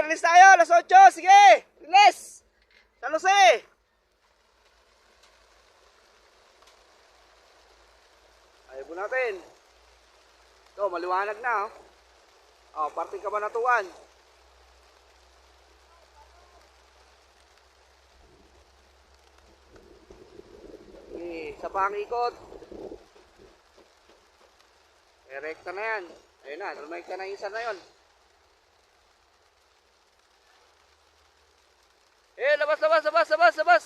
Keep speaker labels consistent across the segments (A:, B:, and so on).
A: release tayo, alas 8. Sige, release. San Jose. Ayaw po natin. Ito, maliwanag na. Parting Kabanatuan. Okay, sa pangikot. Rekta na yan. Ayun na, lumekta na yung isa na yun. Labas, labas, labas, labas, labas.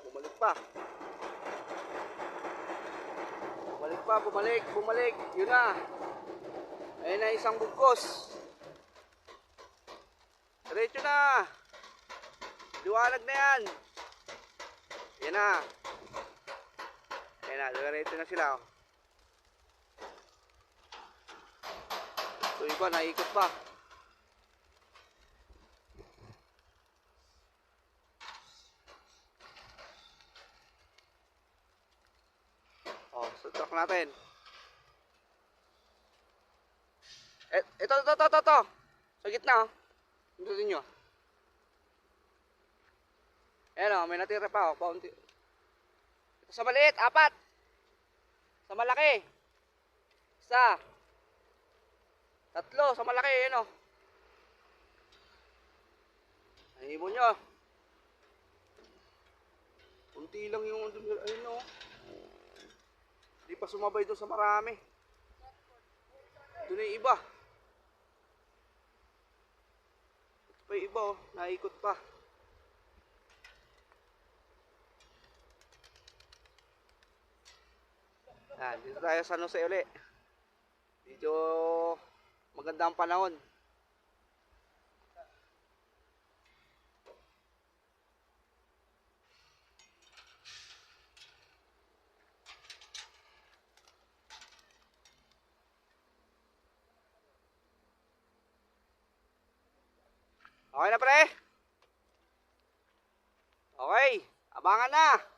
A: Bumalik pa. Bumalik pa, bumalik, bumalik. Yun na. Ayun na isang bugkos. Diretso na. Liwanag na yan. Yan na. Yan na, diretso na sila. So iba, naikot pa. Sutok natin. Ito. Sa gitna, Ito nyo. Ayan may natira pa, paunti. Ito sa maliit, 4. Sa malaki. 1. 3, sa malaki, ayan Nahibon nyo. Kunti lang yung, ayun Hindi pa sumabay doon sa marami. Doon yung iba. Ito pa yung iba naikot pa. Yan, dito tayo sa San Jose uli. Dito maganda ang panahon. Okay na pre? Okay, abangan na.